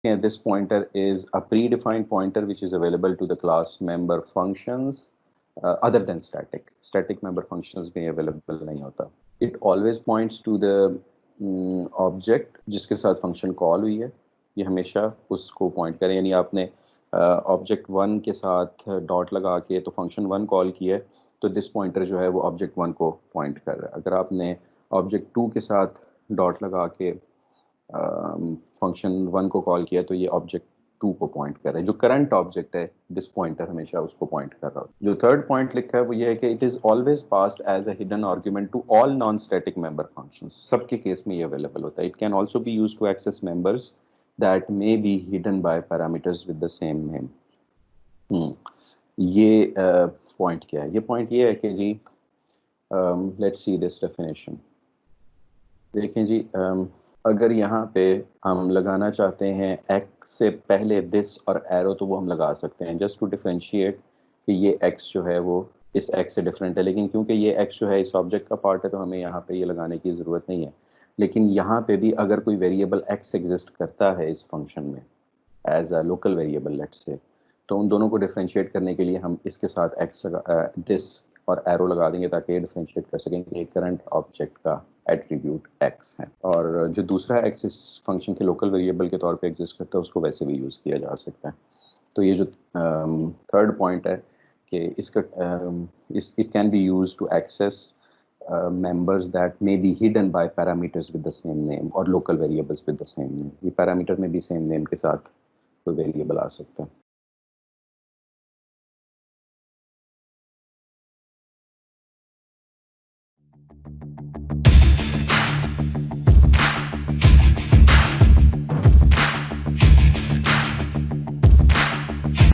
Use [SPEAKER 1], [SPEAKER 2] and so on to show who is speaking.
[SPEAKER 1] This pointer is a predefined pointer which is available to the class member functions other than static. Static member functions में available नहीं होता. It always points to the object जिसके साथ function call हुई है. ये हमेशा उसको point करें. यानी आपने ऑब्जेक्ट वन के साथ डॉट लगा के तो फंक्शन वन कॉल किया है, तो दिस पॉइंटर जो है वो ऑब्जेक्ट वन को पॉइंट कर रहा है. अगर आपने ऑब्जेक्ट टू के साथ डॉट लगा के फंक्शन वन को कॉल किया तो ये ऑब्जेक्ट टू को पॉइंट कर रहा है. जो करंट ऑब्जेक्ट है दिस पॉइंटर हमेशा उसको पॉइंट कर रहा है. जो थर्ड पॉइंट लिखा है वो ये है कि it is always passed as a hidden argument to all non static member functions. सबके केस में ये अवेलेबल होता है. It can also be used to access members that may be hidden by parameters with the same name. ये point क्या है? ये पॉइंट ये है कि जी लेट्स सी दिस डेफिनेशन. देखें जी, अगर यहाँ पे हम लगाना चाहते हैं x से पहले this और एरो तो वो हम लगा सकते हैं जस्ट टू डिफरेंशिएट कि ये x जो है वो इस x से डिफरेंट है. लेकिन क्योंकि ये x जो है इस ऑब्जेक्ट का पार्ट है तो हमें यहाँ पे ये लगाने की ज़रूरत नहीं है. लेकिन यहाँ पे भी अगर कोई वेरिएबल x एग्जिस्ट करता है इस फंक्शन में as a local variable let's say, तो उन दोनों को डिफरेंशिएट करने के लिए हम इसके साथ x दिस और एरो लगा देंगे ताकि ये डिफरेंशिएट कर सकें कि करंट ऑब्जेक्ट का एट्रीब्यूट x है. और जो दूसरा x इस फंक्शन के लोकल वेरिएबल के तौर पे एग्जिस्ट करता है उसको वैसे भी यूज़ किया जा सकता है. तो ये जो थर्ड पॉइंट है कि इसका it can be used to access members that may be hidden by parameters with the same name or local variables with the same name. ये parameter में भी same name के साथ कोई variable आ सकता है.